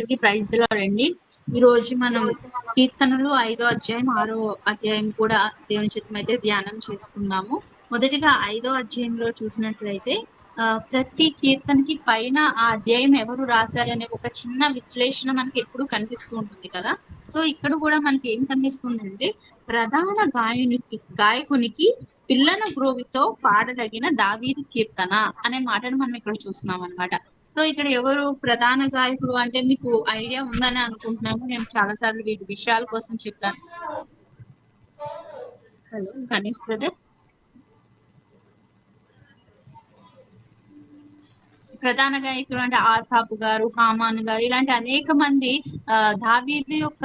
అందరికీ praise the lord అండి. ఈ రోజు మనం కీర్తనలు 5వ అధ్యాయం, 6వ అధ్యాయం కూడా దేవుని చిత్తమైతే ధ్యానం చేసుకుందాము. మొదటిగా 5వ అధ్యాయంలో చూసినట్లయితే ప్రతి కీర్తనకి పైన ఆ అధ్యాయం ఎవరు రాశారనే ఒక చిన్న విశ్లేషణ మనకి ఎప్పుడు కనిపిస్తూ ఉంటుంది కదా. సో ఇక్కడ కూడా మనకి ఏం కనిపిస్తుందంటే ప్రధాన గాయకునికి పిల్లన గ్రోవితో పాడదగిన దావీదు కీర్తన అనే మాటను మనం ఇక్కడ చూస్తున్నాం అన్నమాట. సో ఇక్కడ ఎవరు ప్రధాన గాయకుడు అంటే మీకు ఐడియా ఉందని అనుకుంటున్నాము. నేను చాలా సార్లు వీటి విషయాల కోసం చెప్పాను. Hello Ganesh brother. ప్రధాన గాయకులు అంటే ఆసాపు గారు, హామాను గారు, ఇలాంటి అనేక మంది దావీదు యొక్క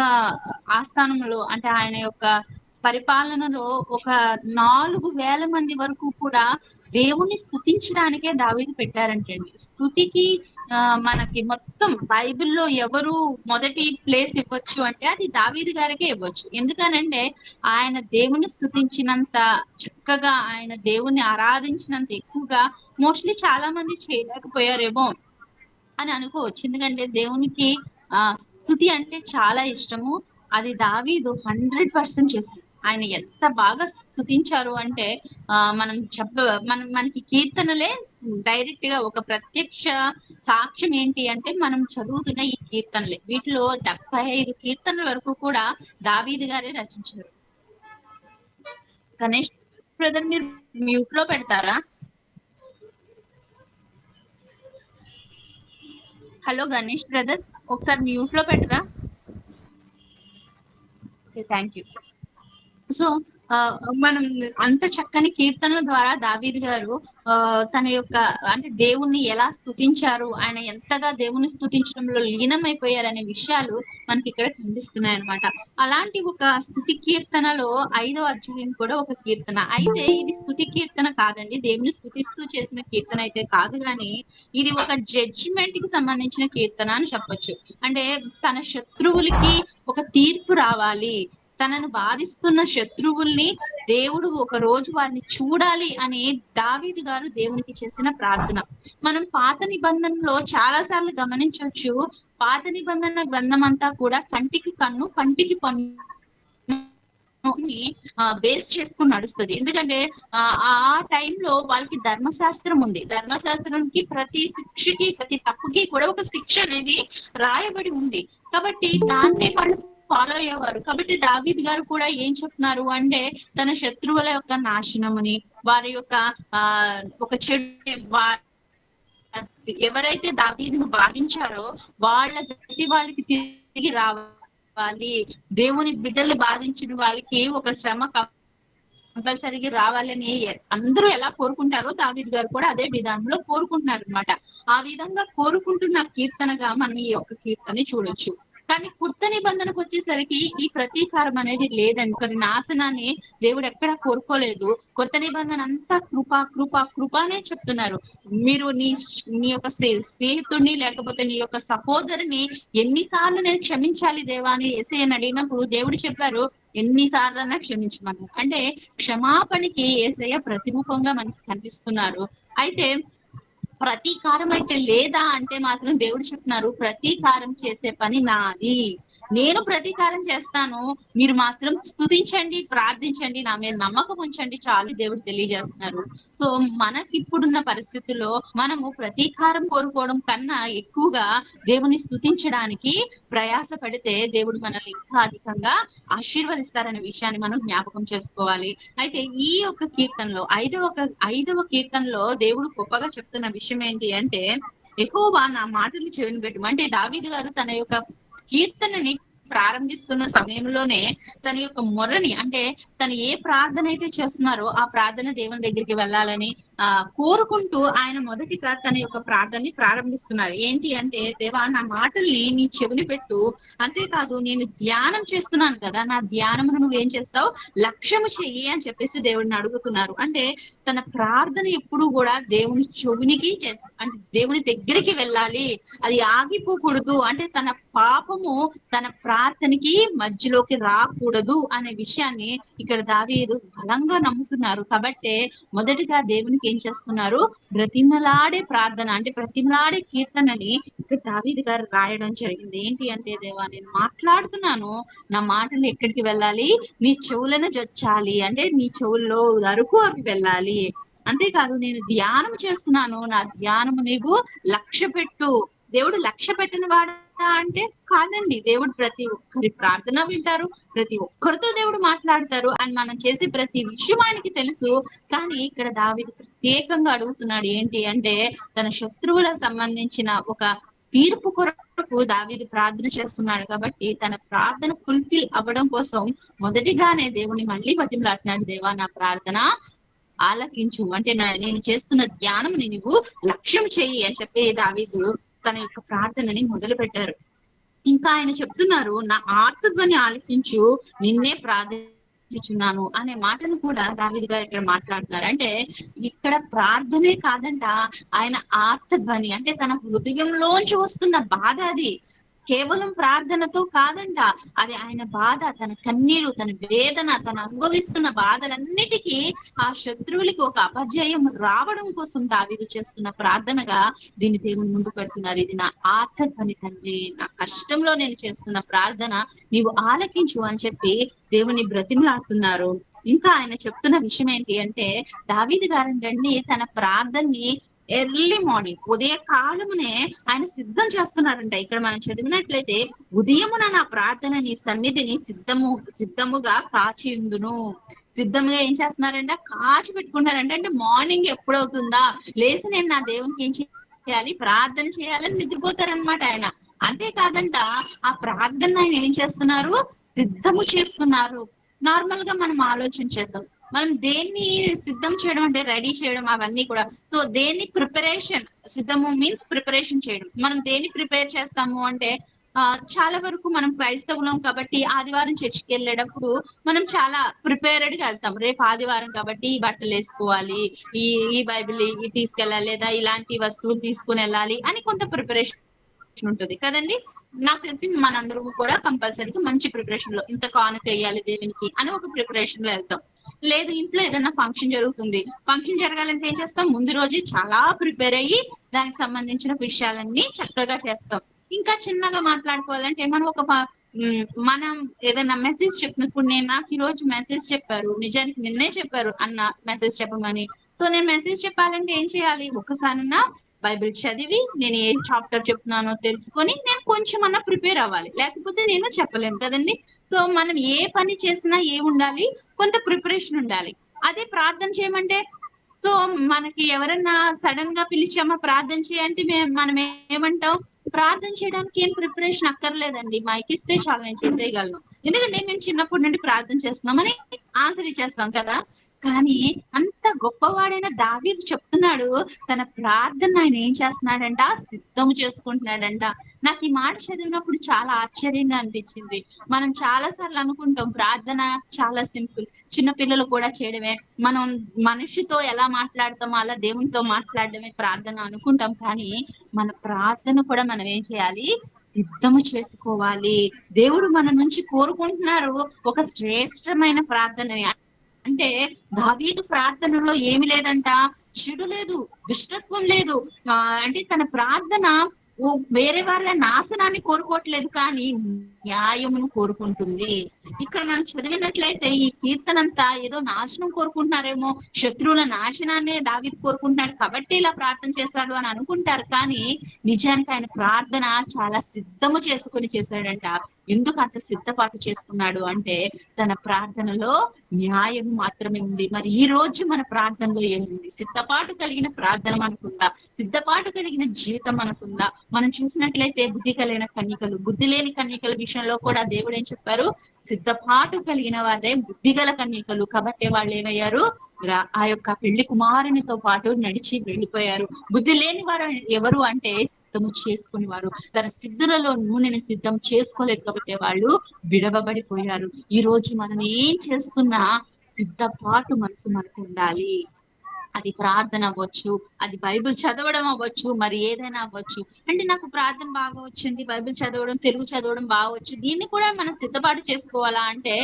ఆస్థానంలో అంటే ఆయన యొక్క పరిపాలనలో ఒక 4,000 మంది వరకు కూడా దేవుణ్ణి స్తుతించడానికే దావీదు పెట్టారంటండి. స్తుతికి మనకి మొత్తం బైబిల్లో ఎవరు మొదటి ప్లేస్ ఇవ్వచ్చు అంటే అది దావీదు గారికే ఇవ్వచ్చు. ఎందుకనంటే ఆయన దేవుని స్తుతించినంత చక్కగా, ఆయన దేవుని ఆరాధించినంత ఎక్కువగా మోస్ట్లీ చాలా మంది చేయలేకపోయారేమో అని అనుకోవచ్చు. ఎందుకంటే దేవునికి స్తుతి అంటే చాలా ఇష్టము. అది దావీదు 100% చేసింది. ఆయన ఎంత బాగా స్తుతించారు అంటే మనకి కీర్తనలే డైరెక్ట్ గా ఒక ప్రత్యక్ష సాక్ష్యం ఏంటి అంటే మనం చదువుతున్న ఈ కీర్తనలే. వీటిలో 75 కీర్తనల వరకు కూడా దావీదు గారే రచించారు. గణేష్ బ్రదర్ మీరు మ్యూట్ లో పెడతారా? హలో గణేష్ బ్రదర్, ఒకసారి మ్యూట్ లో పెట్టరా? Okay, thank you. సో మనం అంత చక్కని కీర్తనల ద్వారా దావీదు గారు తన యొక్క అంటే దేవుణ్ణి ఎలా స్తుతించారు, ఆయన ఎంతగా దేవుని స్తుతించడంలో లీనమైపోయారనే విషయాలు మనకి ఇక్కడ కనిపిస్తున్నాయి అన్నమాట. అలాంటి ఒక స్తుతి కీర్తనలో 5వ అధ్యాయం కూడా ఒక కీర్తన. అయితే ఇది స్తుతి కీర్తన కాదండి, దేవుని స్తుతిస్తూ చేసిన కీర్తన అయితే కాదు, కానీ ఇది ఒక జడ్జిమెంట్ కి సంబంధించిన కీర్తన అని చెప్పొచ్చు. అంటే తన శత్రువులకి ఒక తీర్పు రావాలి, తనను బాధిస్తున్న శత్రువుల్ని దేవుడు ఒక రోజు వారిని చూడాలి అని దావీదు గారు దేవునికి చేసిన ప్రార్థన. మనం పాత నిబంధనలో చాలా సార్లు గమనించవచ్చు. పాత నిబంధన గ్రంథం అంతా కూడా కంటికి కన్ను పంటికి పన్ను బేస్ చేసుకుని నడుస్తుంది. ఎందుకంటే ఆ టైంలో వాళ్ళకి ధర్మశాస్త్రం ఉంది. ధర్మశాస్త్రానికి ప్రతి శిక్షకి ప్రతి తప్పుకి కూడా ఒక శిక్ష అనేది రాయబడి ఉంది. కాబట్టి దాన్నే వాళ్ళు ఫాలో అయ్యేవారు. కాబట్టి దావీద్ గారు కూడా ఏం చెప్తున్నారు అంటే తన శత్రువుల యొక్క నాశనమని, వారి యొక్క ఒక చెడు ఎవరైతే దావీదును బాధించారో వాళ్ళ గతి వాళ్ళకి తిరిగి రావాలి, దేవుని బిడ్డలు బాధించిన వాళ్ళకి ఒక శ్రమ కంపల్సరీగా రావాలని అందరూ ఎలా కోరుకుంటారో దావీదు గారు కూడా అదే విధానంలో కోరుకుంటున్నారు అనమాట. ఆ విధంగా కోరుకుంటున్న కీర్తనగా మనం ఈ యొక్క కీర్తన చూడొచ్చు. కానీ కొత్త నిబంధనకు వచ్చేసరికి ఈ ప్రతీకారం అనేది లేదండి. ఒకరి నాశనాన్ని దేవుడు ఎక్కడా కోరుకోలేదు. కొత్త నిబంధన అంతా కృప కృప కృపనే చెప్తున్నారు. మీరు నీ యొక్క స్నేహితుడిని లేకపోతే నీ యొక్క సహోదరుని ఎన్నిసార్లు నేను క్షమించాలి దేవా అని యేసయ్యని అడిగినప్పుడు దేవుడు చెప్పారు ఎన్నిసార్లన్నా క్షమించమన్నారు. అంటే క్షమాపణకి యేసయ్య ప్రతిరూపంగా మనకి కనిపిస్తున్నారు. అయితే ప్రతీకారం అయితే లేదా అంటే మాత్రం దేవుడు చెప్తున్నారు ప్రతీకారం చేసే పని నాది, నేను ప్రతీకారం చేస్తాను, మీరు మాత్రం స్తుతించండి, ప్రార్థించండి, నా మీద నమ్మకం ఉంచండి చాలు దేవుడు తెలియజేస్తున్నారు. సో మనకిప్పుడున్న పరిస్థితుల్లో మనము ప్రతీకారం కోరుకోవడం కన్నా ఎక్కువగా దేవుని స్తుతించడానికి ప్రయాస పడితే దేవుడు మనల్ని ఇంకా అధికంగా ఆశీర్వదిస్తారనే విషయాన్ని మనం జ్ఞాపకం చేసుకోవాలి. అయితే ఈ యొక్క కీర్తనలో ఐదవ కీర్తనలో దేవుడు గొప్పగా చెప్తున్న విషయం ఏంటి అంటే యెహోవా నా మాటలు చెవిని పెట్టు. అంటే దావీదు గారు తన యొక్క కీర్తనని ప్రారంభిస్తున్న సమయంలోనే తన యొక్క మొరని అంటే తను ఏ ప్రార్థన అయితే చేస్తున్నారో ఆ ప్రార్థన దేవుని దగ్గరికి వెళ్ళాలని కోరుకుంటూ ఆయన మొదటిగా తన యొక్క ప్రార్థనని ప్రారంభిస్తున్నారు. ఏంటి అంటే దేవా నా మాటల్ని నీ చెవిని పెట్టు, అంతేకాదు నేను ధ్యానం చేస్తున్నాను కదా, నా ధ్యానమును నువ్వేం చేస్తావు లక్ష్యము చెయ్యి అని చెప్పేసి దేవుడిని అడుగుతున్నారు. అంటే తన ప్రార్థన ఎప్పుడు కూడా దేవుని చెవినికి అంటే దేవుని దగ్గరికి వెళ్ళాలి, అది ఆగిపోకూడదు. అంటే తన పాపము తన ప్రార్థనకి మధ్యలోకి రాకూడదు అనే విషయాన్ని ఇక్కడ దావీదు బలంగా నమ్ముతున్నారు. కాబట్టి మొదటిగా దేవునికి దేవునికి ఏం చేస్తున్నారు, బ్రతిమలాడే ప్రార్థన అంటే బ్రతిమలాడే కీర్తనని ఇక్కడ దావీదు గారు రాయడం జరిగింది. ఏంటి అంటే, దేవా నేను మాట్లాడుతున్నాను, నా మాటలు ఎక్కడికి వెళ్ళాలి, నీ చెవులను జొచ్చాలి అంటే నీ చెవుల్లో వరకు అవి వెళ్ళాలి. అంతేకాదు నేను ధ్యానం చేస్తున్నాను, నా ధ్యానము నీవు లక్ష్య పెట్టు. దేవుడు లక్ష్య పెట్టిన వాడా అంటే కాదండి. దేవుడు ప్రతి ఒక్కరి ప్రార్థన వింటారు, ప్రతి ఒక్కరితో దేవుడు మాట్లాడతారు అని మనం చేసే ప్రతి విషయం ఆయనకి తెలుసు. కానీ ఇక్కడ దావీదు ప్రత్యేకంగా అడుగుతున్నాడు ఏంటి అంటే, తన శత్రువులకు సంబంధించిన ఒక తీర్పు కొరకు దావీదు ప్రార్థన చేస్తున్నాడు కాబట్టి తన ప్రార్థన ఫుల్ఫిల్ అవ్వడం కోసం మొదటిగానే దేవుని మళ్ళీ బతిమలాడుతున్నాడు, దేవా నా ప్రార్థన ఆలకించు అంటే నేను చేస్తున్న ధ్యానం నీవు లక్ష్యం చెయ్యి అని చెప్పి దావీదు తన యొక్క ప్రార్థనని మొదలు పెట్టారు. ఇంకా ఆయన చెప్తున్నారు, నా ఆర్తధ్వని ఆలకించు, నిన్నే ప్రార్థించుచున్నాను అనే మాటను కూడా దావీదు గారు ఇక్కడ మాట్లాడుతున్నారు. అంటే ఇక్కడ ప్రార్థనే కాదంట, ఆయన ఆర్తధ్వని అంటే తన హృదయంలోంచి వస్తున్న బాధ అది. కేవలం ప్రార్థనతో కాదంట, అది ఆయన బాధ, తన కన్నీరు, తన వేదన, తను అనుభవిస్తున్న బాధలన్నిటికీ ఆ శత్రువులకి ఒక అపజయం రావడం కోసం దావీదు చేస్తున్న ప్రార్థనగా దీన్ని దేవుని ముందు పెడుతున్నారు. ఇది నా ఆర్తధ్వని తండ్రి, నా కష్టంలో నేను చేస్తున్న ప్రార్థన నీవు ఆలకించు అని చెప్పి దేవుని బ్రతిమలాడుతున్నారు. ఇంకా ఆయన చెప్తున్న విషయం ఏంటి అంటే, దావీదు గారండి తన ప్రార్థనని ఎర్లీ మార్నింగ్ ఉదయ కాలమునే ఆయన సిద్ధం చేస్తున్నారంట. ఇక్కడ మనం చదివినట్లయితే, ఉదయమున నా ప్రార్థన నీ సన్నిధిని సిద్ధముగా కాచి ఉందును. సిద్ధంగా ఏం చేస్తున్నారంట, కాచి పెట్టుకుంటారంట. అంటే మార్నింగ్ ఎప్పుడవుతుందా లేచి నేను నా దేవునికి ఏం చేయాలి, ప్రార్థన చేయాలని నిద్రపోతారనమాట ఆయన. అంతేకాదంట, ఆ ప్రార్థన ఆయన ఏం చేస్తున్నారు, సిద్ధము చేస్తున్నారు. నార్మల్ గా మనం ఆలోచన చేద్దాం, మనం దేన్ని సిద్ధం చేయడం అంటే రెడీ చేయడం అవన్నీ కూడా. సో దేన్ని ప్రిపరేషన్, సిద్ధము మీన్స్ ప్రిపరేషన్ చేయడం. మనం దేన్ని ప్రిపేర్ చేస్తాము అంటే, చాలా వరకు మనం క్రైస్తవులం కాబట్టి ఆదివారం చర్చికి వెళ్ళేటప్పుడు మనం చాలా ప్రిపేర్డ్ గా వెళ్తాం. రేపు ఆదివారం కాబట్టి ఈ బట్టలు వేసుకోవాలి, ఈ బైబిల్ తీసుకెళ్ళాలి, లేదా ఇలాంటి వస్తువులు తీసుకుని వెళ్ళాలి అని కొంత ప్రిపరేషన్ ఉంటుంది కదండి. నాకు తెలిసి మనందరూ కూడా కంపల్సరీగా మంచి ప్రిపరేషన్ లో ఇంత కానుక వేయాలి దేవునికి అని ఒక ప్రిపరేషన్ లో వెళ్తాం. లేదు ఇంట్లో ఏదైనా ఫంక్షన్ జరుగుతుంది, ఫంక్షన్ జరగాలంటే ఏం చేస్తాం, ముందు రోజు చాలా ప్రిపేర్ అయ్యి దానికి సంబంధించిన విషయాలన్నీ చక్కగా చేస్తాం. ఇంకా చిన్నగా మాట్లాడుకోవాలంటే మనం ఏదైనా మెసేజ్ చెప్పినప్పుడు, నాకు ఈ రోజు మెసేజ్ చెప్పారు, నిజానికి నిన్నే చెప్పారు అన్న మెసేజ్ చెప్పమని. సో నేను మెసేజ్ చెప్పాలంటే ఏం చేయాలి, ఒకసారన్నా బైబిల్ చదివి నేను ఏ చాప్టర్ చెప్తున్నానో తెలుసుకొని నేను కొంచెమన్నా ప్రిపేర్ అవ్వాలి, లేకపోతే నేను చెప్పలేను కదండి. సో మనం ఏ పని చేసినా ఉండాలి, కొంత ప్రిపరేషన్ ఉండాలి. అదే ప్రార్థన చేయమంటే, సో మనకి ఎవరన్నా సడన్ గా పిలిచామా ప్రార్థన చేయంటే మనం ఏమంటాం, ప్రార్థన చేయడానికి ఏం ప్రిపరేషన్ అక్కర్లేదండి, మైక్ ఇస్తే చాలా నేను చేసేయగలను, ఎందుకంటే మేము చిన్నప్పటి నుండి ప్రార్థన చేస్తున్నామని ఆన్సర్ ఇచ్చేస్తాం కదా. కానీ అంత గొప్పవాడైన దావీదు చెప్తున్నాడు, తన ప్రార్థన ఆయన ఏం చేస్తున్నాడంట, సిద్ధం చేసుకుంటున్నాడంట. నాకు ఈ మాట చదివినప్పుడు చాలా ఆశ్చర్యంగా అనిపించింది. మనం చాలా సార్లు అనుకుంటాం ప్రార్థన చాలా సింపుల్, చిన్న పిల్లలు కూడా చేయడమే, మనం మనిషితో ఎలా మాట్లాడతామో అలా దేవునితో మాట్లాడడమే ప్రార్థన అనుకుంటాం. కానీ మన ప్రార్థన కూడా మనం ఏం చేయాలి, సిద్ధము చేసుకోవాలి. దేవుడు మన నుంచి కోరుకుంటున్నారు ఒక శ్రేష్టమైన ప్రార్థనని. అంటే దావీదు ప్రార్థనలో ఏమి లేదంట, చెడు లేదు, దుష్టత్వం లేదు. అంటే తన ప్రార్థన వేరే వాళ్ళ నాశనాన్ని కోరుకోవట్లేదు, కానీ న్యాయమును కోరుకుంటుంది. ఇక్కడ మనం చదివినట్లయితే ఈ కీర్తన అంతా ఏదో నాశనం కోరుకుంటున్నారేమో, శత్రువుల నాశనాన్ని దావీదు కోరుకుంటున్నాడు కాబట్టి ఇలా ప్రార్థన చేస్తాడు అని అనుకుంటారు. కానీ నిజానికి ఆయన ప్రార్థన చాలా సిద్ధము చేసుకుని చేశాడంట. ఎందుకు అంత సిద్ధపాటు చేసుకున్నాడు అంటే, తన ప్రార్థనలో న్యాయం మాత్రమే ఉంది. మరి ఈ రోజు మన ప్రార్థనలో ఏముంది, సిద్ధపాటు కలిగిన ప్రార్థన మనకుందా, సిద్ధపాటు కలిగిన జీవితం మనకుందా? మనం చూసినట్లయితే బుద్ధి కలిగిన కన్యకలు, బుద్ధి లేని కన్యకల విషయంలో కూడా దేవుడు ఏం చెప్పారు, సిద్ధపాటు కలిగిన వారే బుద్ధి గల కన్యకలు. కాబట్టి వాళ్ళు ఏమయ్యారు, ఆ యొక్క పెళ్లి కుమారునితో పాటు నడిచి వెళ్ళిపోయారు. బుద్ధి లేని వారు ఎవరు అంటే, సిద్ధము చేసుకుని వారు తన సిద్ధులలో నూనెని సిద్ధం చేసుకోలేదు కాబట్టి వాళ్ళు విడవబడిపోయారు. ఈ రోజు మనం ఏం చేస్తున్నా సిద్ధపాటు మనసు మనకు ఉండాలి. అది ప్రార్థన అవ్వచ్చు, అది బైబిల్ చదవడం అవ్వచ్చు, మరి ఏదైనా అవ్వచ్చు. అంటే నాకు ప్రార్థన బాగా వచ్చండి, బైబిల్ చదవడం, తెలుగు చదవడం బాగా వచ్చు, దీన్ని కూడా మనం సిద్ధపాటు చేసుకోవాలా అంటే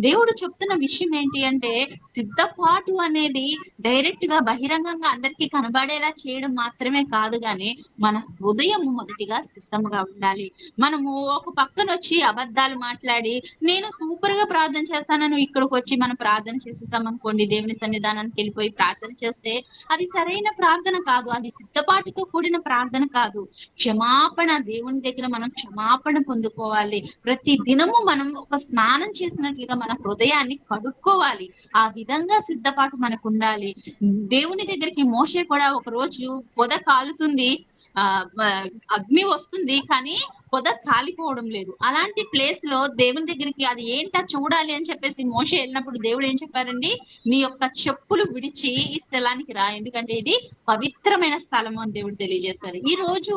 దేవుడు చెప్తున్న విషయం ఏంటి అంటే సిద్ధపాటు అనేది డైరెక్ట్ గా బహిరంగంగా అందరికీ కనబడేలా చేయడం మాత్రమే కాదు, గాని మన హృదయం మొదటిగా సిద్ధంగా ఉండాలి. మనము ఒక పక్కన వచ్చి అబద్ధాలు మాట్లాడి నేను సూపర్ గా ప్రార్థన చేస్తానని ఇక్కడికి వచ్చి మనం ప్రార్థన చేసేసాం అనుకోండి, దేవుని సన్నిధానానికి వెళ్ళిపోయి ప్రార్థన చేస్తే అది సరైన ప్రార్థన కాదు, అది సిద్ధపాటుతో కూడిన ప్రార్థన కాదు. క్షమాపణ, దేవుని దగ్గర మనం క్షమాపణ పొందుకోవాలి. ప్రతి దినము మనం ఒక స్నానం చేసినట్లుగా మన హృదయాన్ని కడుక్కోవాలి. ఆ విధంగా సిద్ధపాటు మనకు ఉండాలి. దేవుని దగ్గరికి మోషే కూడా ఒక రోజు పొద కాలుతుంది, ఆ అగ్ని వస్తుంది, కానీ పొద కాలిపోవడం లేదు. అలాంటి ప్లేస్ లో దేవుని దగ్గరికి అది ఏంటా చూడాలి అని చెప్పేసి మోషే వెళ్ళినప్పుడు దేవుడు ఏం చెప్పారండి, నీ యొక్క చెప్పులు విడిచి ఈ స్థలానికి రా, ఎందుకంటే ఇది పవిత్రమైన స్థలము అని దేవుడు తెలియజేశారు. ఈ రోజు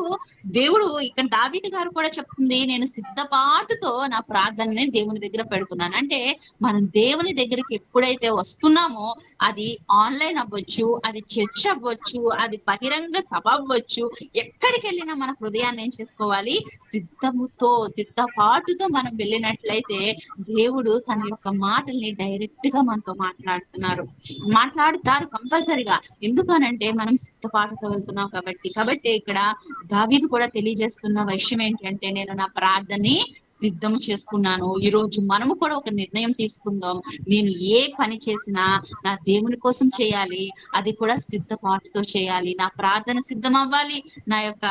దేవుడు ఇక్కడ దావీదు గారు కూడా చెప్తుంది, నేను సిద్ధపాటుతో నా ప్రార్థనని దేవుని దగ్గర పెడుతున్నాను. అంటే మనం దేవుని దగ్గరికి ఎప్పుడైతే వస్తున్నామో అది ఆన్లైన్ అవ్వచ్చు, అది చర్చ్ అవ్వచ్చు, అది బహిరంగ సభ అవ్వచ్చు, ఎక్కడికి వెళ్ళినా మన హృదయాన్ని ఏం చేసుకోవాలి, సిద్ధపాటుతో మనం వెళ్ళినట్లయితే దేవుడు తన యొక్క మాటల్ని డైరెక్ట్ గా మనతో మాట్లాడుతారు కంపల్సరిగా. ఎందుకనంటే మనం సిద్ధపాటుతో వెళ్తున్నాం కాబట్టి ఇక్కడ దావీదు కూడా తెలియజేస్తున్న విషయం ఏంటంటే నేను నా ప్రార్థనని సిద్ధం చేసుకున్నాను. ఈ రోజు మనము కూడా ఒక నిర్ణయం తీసుకుందాం, నేను ఏ పని చేసినా నా దేవుని కోసం చేయాలి, అది కూడా సిద్ధపాటుతో చేయాలి. నా ప్రార్థన సిద్ధం అవ్వాలి, నా యొక్క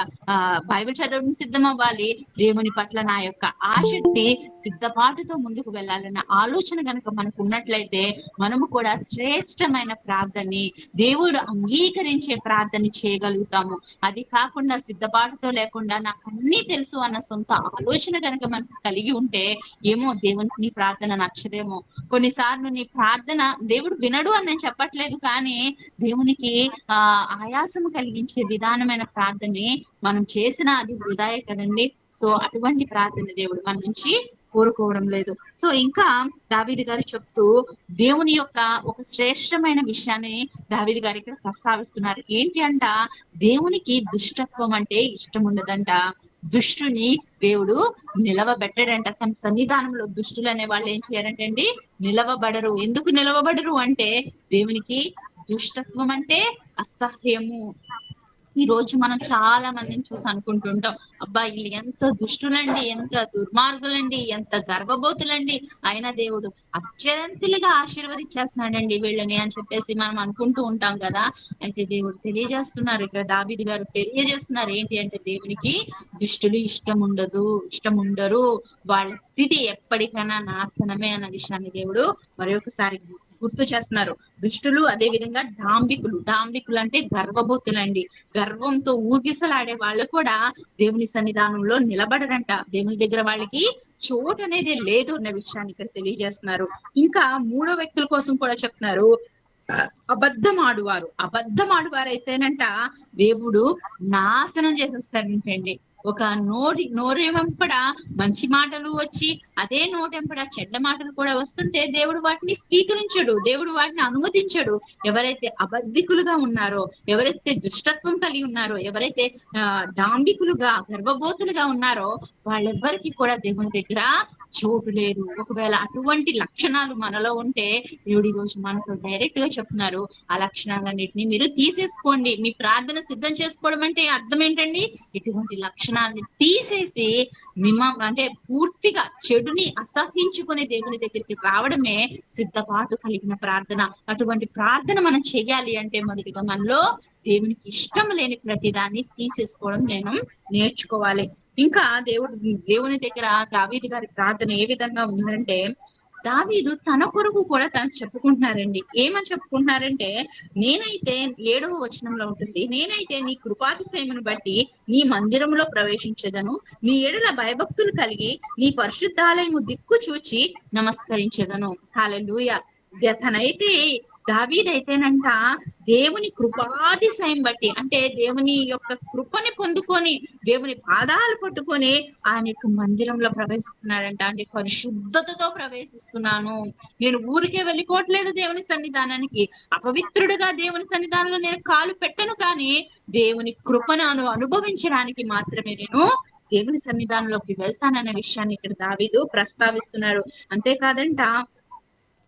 బైబిల్ చదవడం సిద్ధం అవ్వాలి, దేవుని పట్ల నా యొక్క ఆసక్తి సిద్ధపాటుతో ముందుకు వెళ్ళాలన్న ఆలోచన కనుక మనకు ఉన్నట్లయితే మనము కూడా శ్రేష్టమైన ప్రార్థనని, దేవుడు అంగీకరించే ప్రార్థన చేయగలుగుతాము. అది కాకుండా సిద్ధపాటుతో లేకుండా నాకు అన్నీ తెలుసు అన్న సొంత ఆలోచన కనుక మనకు కలిగి ఉంటే ఏమో దేవునికి నీ ప్రార్థన నచ్చదేమో. కొన్నిసార్లు నీ ప్రార్థన దేవుడు వినడు అని నేను చెప్పట్లేదు, కానీ దేవునికి ఆయాసము కలిగించే విధానమైన ప్రార్థనని మనం చేసిన అది వృధాయే కదండి. సో అటువంటి ప్రార్థన దేవుడు మన నుంచి కోరుకోవడం లేదు. సో ఇంకా దావీదు గారు చెప్తూ దేవుని యొక్క ఒక శ్రేష్టమైన విషయాన్ని దావీదు గారు ఇక్కడ ప్రస్తావిస్తున్నారు. ఏంటి అంట, దేవునికి దుష్టత్వం అంటే ఇష్టం ఉండదంట, దుష్టుని దేవుడు నిలవబెట్టడంట. తన సన్నిధానంలో దుష్టులు అనే వాళ్ళు ఏం చేయారంటండి, నిలవబడరు. ఎందుకు నిలవబడరు అంటే దేవునికి దుష్టత్వం అంటే అసహ్యము. ఈ రోజు మనం చాలా మందిని చూసి అనుకుంటుంటాం, అబ్బా వీళ్ళు ఎంత దుష్టులండి, ఎంత దుర్మార్గులండి, ఎంత గర్వబోతులండి, అయినా దేవుడు అత్యంతలుగా ఆశీర్వదించేస్తున్నాడండి వీళ్ళని అని చెప్పేసి మనం అనుకుంటూ ఉంటాం కదా. అయితే దేవుడు తెలియజేస్తున్నారు, ఇక్కడ దావీదు గారు తెలియజేస్తున్నారు ఏంటి అంటే దేవునికి దుష్టులు ఇష్టం ఉండరు, వాళ్ళ స్థితి ఎప్పటికైనా నాశనమే అన్న విషయాన్ని దేవుడు మరొకసారి గుర్తు చేస్తున్నారు. దుష్టులు, అదే విధంగా డాంబికులు అంటే గర్వబోతులండి. గర్వంతో ఊగిసలాడే వాళ్ళు కూడా దేవుని సన్నిధానంలో నిలబడరంట. దేవుని దగ్గర వాళ్ళకి చోటు అనేది లేదు అన్న విషయాన్ని ఇక్కడ తెలియజేస్తున్నారు. ఇంకా మూడో వ్యక్తుల కోసం కూడా చెప్తున్నారు, అబద్ధమాడువారు అయితేనంట దేవుడు నాశనం చేసేస్తాడంటండి. ఒక నోరెంపడ మంచి మాటలు వచ్చి అదే నోటెంపడ చెడ్డ మాటలు కూడా వస్తుంటే దేవుడు వాటిని స్వీకరించడు, దేవుడు వాటిని అనుమతించడు. ఎవరైతే అబద్ధికులుగా ఉన్నారో, ఎవరైతే దుష్టత్వం కలిగి ఉన్నారో, ఎవరైతే డాంబికులుగా గర్వబోతులుగా ఉన్నారో వాళ్ళెవ్వరికి కూడా దేవుని దగ్గర చోటు లేదు. ఒకవేళ అటువంటి లక్షణాలు మనలో ఉంటే దేవుడు ఈ రోజు మనతో డైరెక్ట్ గా చెప్తున్నారు, ఆ లక్షణాలన్నిటిని మీరు తీసేసుకోండి. మీ ప్రార్థన సిద్ధం చేసుకోవడం అంటే అర్థం ఏంటండి, ఇటువంటి లక్షణాలని తీసేసి అంటే పూర్తిగా చెడుని అసహించుకునే దేవుని దగ్గరికి రావడమే సిద్ధపాటు కలిగిన ప్రార్థన. అటువంటి ప్రార్థన మనం చెయ్యాలి అంటే మొదటిగా మనలో దేవునికి ఇష్టం లేని ప్రతిదాన్ని తీసేసుకోవడం నేను నేర్చుకోవాలి. ఇంకా దేవుని దగ్గర దావీదు గారి ప్రార్థన ఏ విధంగా ఉందంటే, దావీదు తన కొరకు కూడా తను చెప్పుకుంటున్నారండి. ఏమని చెప్పుకుంటున్నారంటే, నేనైతే 7వ వచనంలో ఉంటుంది, నేనైతే నీ కృపాతిశయమును బట్టి నీ మందిరంలో ప్రవేశించదను, నీ ఎడల భయభక్తులు కలిగి నీ పరిశుద్ధాలయము దిక్కు చూచి నమస్కరించదను. హల్లెలూయా. తనైతే దావీదైతేనంట దేవుని కృపాతిశయం బట్టి, అంటే దేవుని యొక్క కృపని పొందుకొని దేవుని పాదాలు పట్టుకొని ఆయన యొక్క మందిరంలో ప్రవేశిస్తున్నాడంట. అంటే పరిశుద్ధతతో ప్రవేశిస్తున్నాను, నేను ఊరికే వెళ్ళిపోవట్లేదు దేవుని సన్నిధానానికి, అపవిత్రుడుగా దేవుని సన్నిధానంలో నేను కాలు పెట్టను, కానీ దేవుని కృపను అనుభవించడానికి మాత్రమే నేను దేవుని సన్నిధానంలోకి వెళ్తాననే విషయాన్ని ఇక్కడ దావీదు ప్రస్తావిస్తున్నారు. అంతేకాదంట,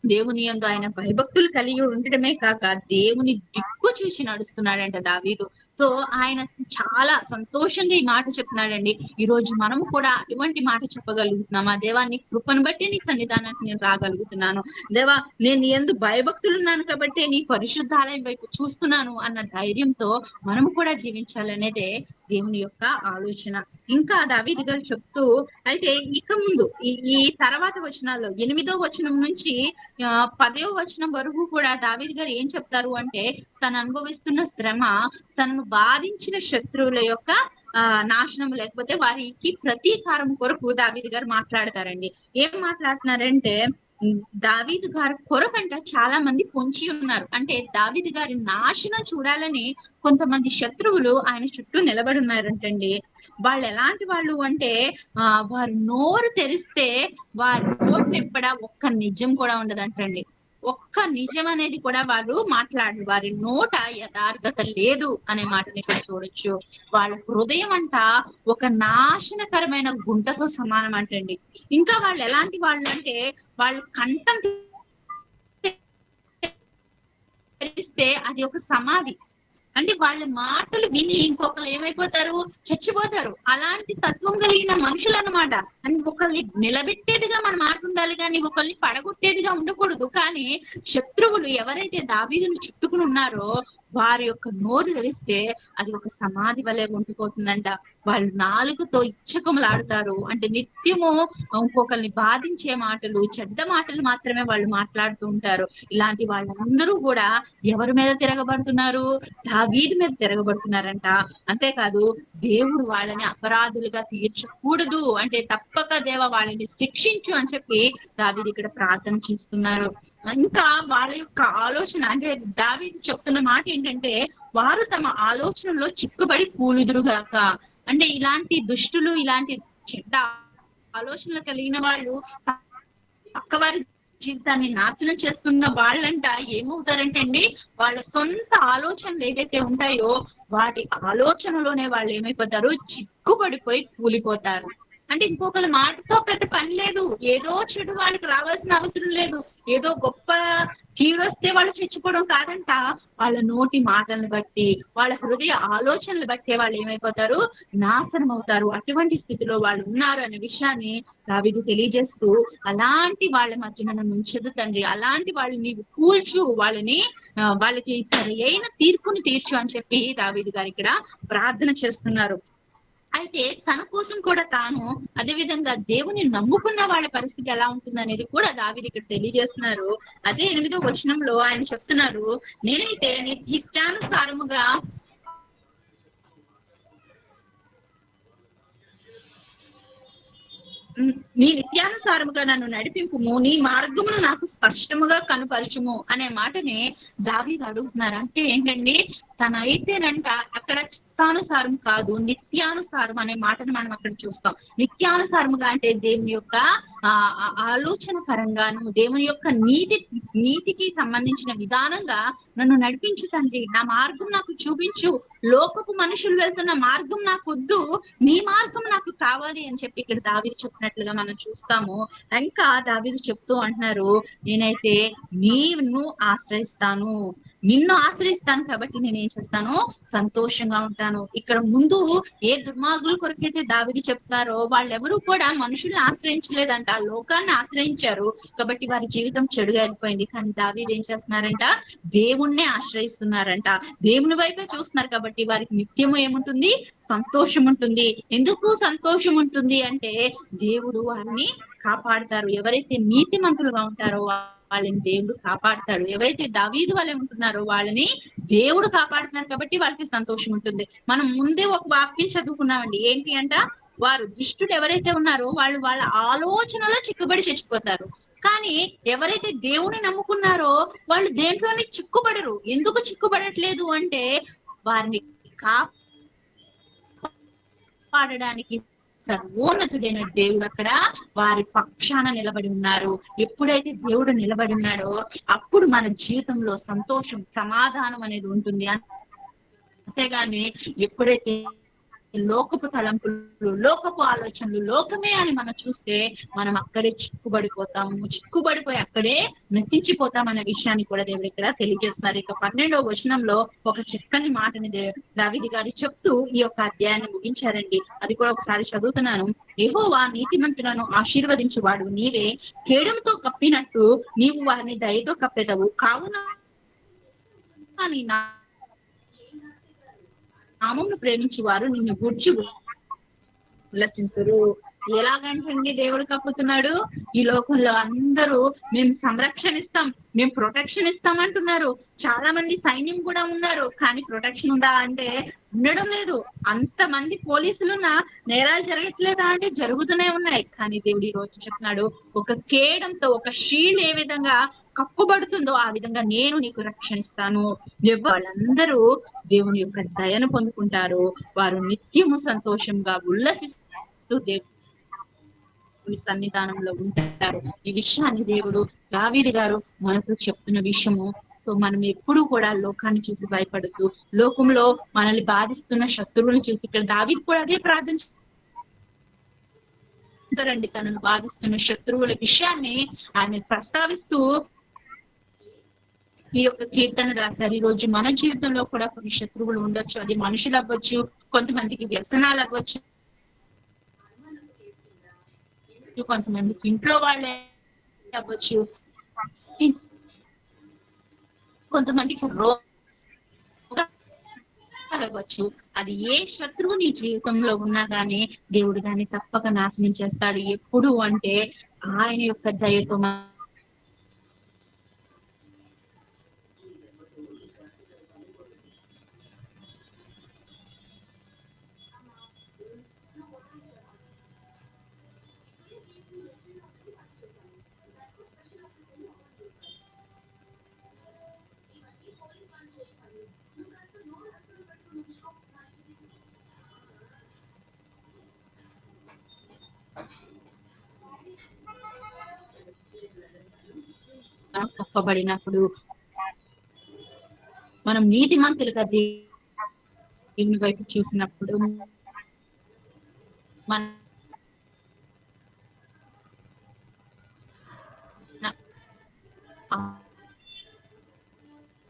దేవుని యందు ఆయన భయభక్తులు కలిగి ఉండటమే కాక దేవుని దిక్కు చూసి నడుస్తున్నాడంట దావీదు. సో ఆయన చాలా సంతోషంగా ఈ మాట చెప్తున్నాడండి. ఈ రోజు మనము కూడా అటువంటి మాట చెప్పగలుగుతున్నాం, ఆ దేవా నీ కృపను బట్టి నీ సన్నిధానానికి నేను రాగలుగుతున్నాను, దేవా నేను ఎందు భయభక్తులు ఉన్నాను కాబట్టి నీ పరిశుద్ధాలయం వైపు చూస్తున్నాను అన్న ధైర్యంతో మనము కూడా జీవించాలనేదే దేవుని యొక్క ఆలోచన. ఇంకా దావీదు గారు చెప్తూ, అయితే ఇక ముందు ఈ తర్వాత వచనాల్లో 8వ వచనం నుంచి 10వ వచనం వరకు కూడా దావీదు గారు ఏం చెప్తారు అంటే, తను అనుభవిస్తున్న శ్రమ, తనను బాధించిన శత్రువుల యొక్క నాశనం, లేకపోతే వారికి ప్రతీకారం కొరకు దావీదు గారు మాట్లాడతారండి. ఏం మాట్లాడుతున్నారంటే, దావీదు గారి కొరకంట చాలా మంది పొంచి ఉన్నారు. అంటే దావీదు గారి నాశనం చూడాలని కొంతమంది శత్రువులు ఆయన చుట్టూ నిలబడి ఉన్నారంటండి. వాళ్ళు ఎలాంటి వాళ్ళు అంటే, వారు నోరు తెరిస్తే వారి నోటి నింపడ ఒక్క నిజం కూడా ఉండదంటండి. ఒక్క నిజం అనేది కూడా వారు మాట్లాడరు, వారి నోట యథార్థత లేదు అనే మాటని ఇక్కడ చూడొచ్చు. వాళ్ళ హృదయం అంట ఒక నాశనకరమైన గుంటతో సమానం అంటండి. ఇంకా వాళ్ళు ఎలాంటి వాళ్ళు అంటే, వాళ్ళు కంఠం తెరిస్తే అది ఒక సమాధి. అంటే వాళ్ళ మాటలు విని ఇంకొకరు ఏమైపోతారు, చచ్చిపోతారు. అలాంటి తత్వం కలిగిన మనుషులు అన్నమాట. అంటే ఒకరిని నిలబెట్టేదిగా మన మాట ఉండాలి, కానీ ఒకరిని పడగొట్టేదిగా ఉండకూడదు. కానీ శత్రువులు ఎవరైతే దావీదును చుట్టుకుని ఉన్నారో వారి యొక్క నోరు తెరిస్తే అది ఒక సమాధి వలె ఉండిపోతుందంట. వాళ్ళు నాలుగుతో ఇచ్చకములాడుతారు, అంటే నిత్యము ఇంకొకరిని బాధించే మాటలు, చెడ్డ మాటలు మాత్రమే వాళ్ళు మాట్లాడుతూ ఉంటారు. ఇలాంటి వాళ్ళందరూ కూడా ఎవరి మీద తిరగబడుతున్నారు, దావీదు మీద తిరగబడుతున్నారంట. అంతేకాదు, దేవుడు వాళ్ళని అపరాధులుగా తీర్చకూడదు, అంటే తప్పక దేవ వాళ్ళని శిక్షించు అని చెప్పి దావీదు ఇక్కడ ప్రార్థన చేస్తున్నారు. ఇంకా వాళ్ళ యొక్క ఆలోచన, అంటే దావీదు చెప్తున్న మాట ఏంటంటే, వారు తమ ఆలోచనలో చిక్కుబడి కూలుదురుగాక. అంటే ఇలాంటి దుష్టులు, ఇలాంటి చెడ్డ ఆలోచనలు కలిగిన వాళ్ళు పక్కవారి జీవితాన్ని నాశనం చేస్తున్న వాళ్ళంట ఏమవుతారంటే అండి, వాళ్ళ సొంత ఆలోచనలు ఏదైతే ఉంటాయో వాటి ఆలోచనలోనే వాళ్ళు ఏమైపోతారు, చిక్కుబడిపోయి కూలిపోతారు. అంటే ఇంకొకరి మాటతో పెద్ద పని లేదు, ఏదో చెడు వాళ్ళకి రావాల్సిన అవసరం లేదు, ఏదో గొప్ప కీడొస్తే వాళ్ళు చచ్చిపోవడం కాదంట, వాళ్ళ నోటి మాటలను బట్టి, వాళ్ళ హృదయ ఆలోచనలు బట్టి వాళ్ళు ఏమైపోతారు, నాశనం అవుతారు. అటువంటి స్థితిలో వాళ్ళు ఉన్నారు అనే విషయాన్ని దావీదు తెలియజేస్తూ, అలాంటి వాళ్ళ మధ్య నన్ను ఉంచదు తండ్రి, అలాంటి వాళ్ళని నీవు కూల్చు, వాళ్ళకి సరి అయిన తీర్పుని తీర్చు అని చెప్పి దావీదు గారు ఇక్కడ ప్రార్థన చేస్తున్నారు. అయితే తన కోసం కూడా తాను, అదే విధంగా దేవుని నమ్ముకున్న వాళ్ళ పరిస్థితి ఎలా ఉంటుంది అనేది కూడా దావీదు ఇక్కడ తెలియజేస్తున్నారు. అదే 8వ వచనంలో ఆయన చెప్తున్నారు, నేనైతే నీ నిత్యానుసారముగా నీ నిత్యానుసారముగా నన్ను నడిపింపుము, నీ మార్గమును నాకు స్పష్టముగా కనుపరచుము అనే మాటని దావీదు అడుగుతున్నారు. అంటే ఏంటండి, తనైతేనంట అక్కడ చిత్తానుసారం కాదు, నిత్యానుసారం అనే మాటను మనం అక్కడ చూస్తాం. నిత్యానుసారముగా అంటే దేవుని యొక్క ఆలోచన పరంగాను, దేవుని యొక్క నీతికి సంబంధించిన విధానంగా నన్ను నడిపించు తండ్రి, నా మార్గం నాకు చూపించు, లోకపు మనుషులు వెళ్తున్న మార్గం నాకు వద్దు, నీ మార్గం నాకు కావాలి అని చెప్పి ఇక్కడ దావీదు చెప్పినట్లుగా మనం చూస్తాము. ఇంకా దావీదు చెప్తూ అంటున్నారు, నేనైతే నిన్ను ఆశ్రయిస్తాను, నిన్ను ఆశ్రయిస్తాను కాబట్టి నేనేం చేస్తాను, సంతోషంగా ఉంటాను. ఇక్కడ ముందు ఏ దుర్మార్గుల కొరకైతే దావీదు చెప్తారో వాళ్ళెవరూ కూడా మనుషుల్ని ఆశ్రయించలేదంట, లోకాన్ని ఆశ్రయించారు కాబట్టి వారి జీవితం చెడుగా వెళ్ళిపోయింది. కానీ దావీదు ఏం చేస్తున్నారంట, దేవుణ్ణే ఆశ్రయిస్తున్నారంట, దేవుని వైపే చూస్తున్నారు కాబట్టి వారికి నిత్యము ఏముంటుంది, సంతోషం ఉంటుంది. ఎందుకు సంతోషం ఉంటుంది అంటే, దేవుడు వారిని కాపాడుతారు. ఎవరైతే నీతిమంతులుగా ఉంటారో వాళ్ళని దేవుడు కాపాడుతాడు, ఎవరైతే దావీదు వలె ఉంటున్నారో వాళ్ళని దేవుడు కాపాడుతున్నారు కాబట్టి వాళ్ళకి సంతోషం ఉంటుంది. మనం ముందే ఒక వాక్యం చదువుకున్నామండి, ఏంటి అంట, వారు దుష్టులు ఎవరైతే ఉన్నారో వాళ్ళు వాళ్ళ ఆలోచనలో చిక్కుబడి చచ్చిపోతారు, కానీ ఎవరైతే దేవుని నమ్ముకున్నారో వాళ్ళు దేంట్లోనే చిక్కుపడరు. ఎందుకు చిక్కుపడట్లేదు అంటే వారిని కాపాడడానికి సర్వోన్నతుడైన దేవుడు అక్కడ వారి పక్షాన నిలబడి ఉన్నారు. ఎప్పుడైతే దేవుడు నిలబడి ఉన్నాడో అప్పుడు మన జీవితంలో సంతోషం, సమాధానం అనేది ఉంటుంది. అంతేగాని ఎప్పుడైతే లోకపు తలంపులు, లోకపు ఆలోచనలు, లోకమే అని మనం చూస్తే మనం అక్కడే చిక్కుబడిపోయి అక్కడే నశించిపోతాం అనే విషయాన్ని కూడా దేవుడు ఇక్కడ తెలియజేస్తున్నారు. ఇక 12వ వచనంలో ఒక చక్కని మాటని దావీదు గారు చెప్తూ ఈ యొక్క అధ్యాయాన్ని ముగించారండి. అది కూడా ఒకసారి చదువుతున్నాను. యెహోవా నీతిమంతులను ఆశీర్వదించువాడు నీవే, కేడముతో కప్పినట్టు నీవు వారిని దయతో కప్పెదవు. కావున నీ నామమును ప్రేమించి వారు నిన్ను గూర్చి ఉల్లసింతురు. ఎలాగంటండి దేవుడు కప్పుతున్నాడు? ఈ లోకంలో అందరూ మేము సంరక్షణ ఇస్తాం, మేము ప్రొటెక్షన్ ఇస్తాం అంటున్నారు. చాలా మంది సైన్యం కూడా ఉన్నారు, కానీ ప్రొటెక్షన్ ఉందా అంటే ఉండడం లేదు. అంతమంది పోలీసులున్నా నేరాలు జరగట్లేదా అంటే జరుగుతూనే ఉన్నాయి. కానీ దేవుడు ఈ రోజు చెప్తున్నాడు, ఒక కేడంతో ఒక షీల్డ్ ఏ విధంగా కప్పుబడుతుందో ఆ విధంగా నేను నీకు రక్షణిస్తాను. వాళ్ళందరూ దేవుని యొక్క దయను పొందుకుంటారు. వారు నిత్యము సంతోషంగా ఉల్లసిస్తూ దేవుని సన్నిధానంలో ఉంటారు. ఈ విషయాన్ని దేవుడు దావీదు గారు మనతో చెప్తున్న విషయము. సో మనం ఎప్పుడూ కూడా లోకాన్ని చూసి భయపడుతూ, లోకంలో మనల్ని బాధిస్తున్న శత్రువులను చూసి, ఇక్కడ దావీదు కూడా అదే ప్రార్థించారండి. తనను బాధిస్తున్న శత్రువుల విషయాన్ని ఆయన ప్రస్తావిస్తూ ఈ యొక్క కీర్తన రాశారు. ఈ రోజు మన జీవితంలో కూడా కొన్ని శత్రువులు ఉండొచ్చు. అది మనుషులు అవ్వచ్చు, కొంతమందికి వ్యసనాలు అవ్వచ్చు, కొంతమందికి ఇంట్లో వాళ్ళే అవ్వచ్చు, కొంతమందికి రోగాలు అవ్వచ్చు. అది ఏ శత్రువు నీ జీవితంలో ఉన్నా గానీ దేవుడు దాన్ని తప్పక నాశనం చేస్తాడు. ఎప్పుడు అంటే ఆయన యొక్క దయతో కప్పబడినప్పుడు మనం నీతిమంతులుగా దేవుని వైపు చూసినప్పుడు మన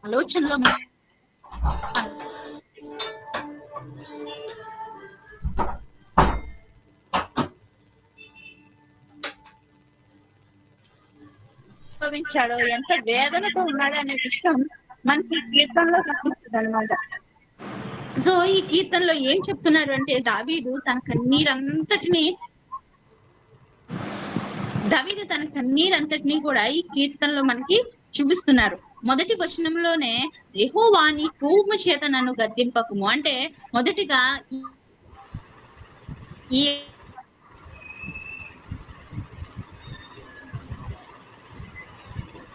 ఆలోచనలో అనుభవించాడో, ఎంత వేదనతో ఉన్నాడో అనే విషయం మనకి కీర్తనలో కనిపిస్తుంది అనమాట. సో ఈ కీర్తనలో ఏం చెప్తున్నాడు అంటే దావీదు తన కన్నీరంతటిని కూడా ఈ కీర్తనలో మనకి చూపిస్తున్నారు. మొదటి వచనంలోనే యెహోవా నీ కోపము చేత నన్ను గద్దింపకుము అంటే, మొదటిగా ఈ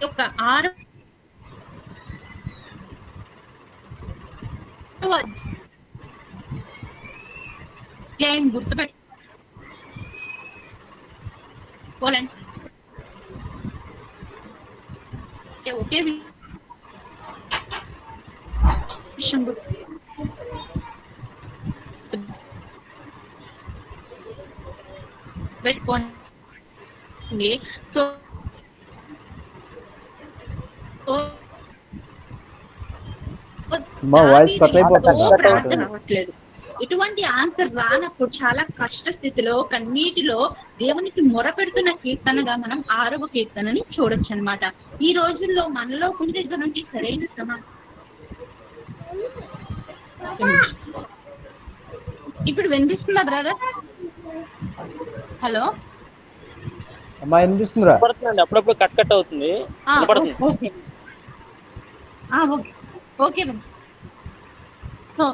యొక్క 6వ అధ్యాయం గుర్తుపెట్టుకోవాలంటే ఒకే విషయం పెట్టుకోండి. సో రావట్లేదు. ఇటువంటి ఆన్సర్ రానప్పుడు చాలా కష్ట స్థితిలో, కన్నీటిలో దేవునికి మొరపెడుతున్న కీర్తనగా మనం 6వ కీర్తనని చూడొచ్చు అనమాట. ఈ రోజుల్లో మనలో కొన్ని దగ్గర నుంచి సరైన ఇప్పుడు వినిపిస్తుందా బ్రదర్? హలో అమ్మా, వినిపిస్తుందా? అప్పుడప్పుడు కట్ కట్ అవుతుంది. ఓకే. సో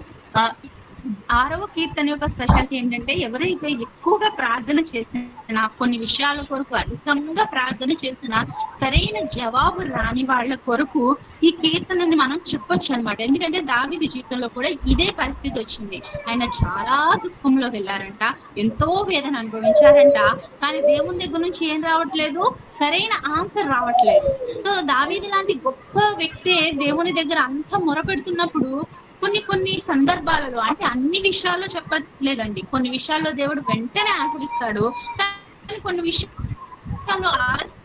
6వ కీర్తన యొక్క స్పెషాలిటీ ఏంటంటే ఎవరైతే ఎక్కువగా ప్రార్థన చేసినా కొన్ని విషయాల కొరకు అధికంగా ప్రార్థన చేసినా సరైన జవాబు రాని వాళ్ళ కొరకు ఈ కీర్తనని మనం చెప్పొచ్చు అనమాట. ఎందుకంటే దావీదు జీవితంలో కూడా ఇదే పరిస్థితి వచ్చింది. ఆయన చాలా దుఃఖంలో వెళ్ళారంట, ఎంతో వేదన అనుభవించారంట, కానీ దేవుని దగ్గర నుంచి ఏం రావట్లేదు, సరైన ఆన్సర్ రావట్లేదు. సో దావీదు లాంటి గొప్ప వ్యక్తే దేవుని దగ్గర అంత మొరపెడుతున్నప్పుడు కొన్ని సందర్భాలలో, అంటే అన్ని విషయాల్లో చెప్పట్లేదండి, కొన్ని విషయాల్లో దేవుడు వెంటనే ఆచరిస్తాడు, కానీ కొన్ని విషయాల్లో ఆలస్యం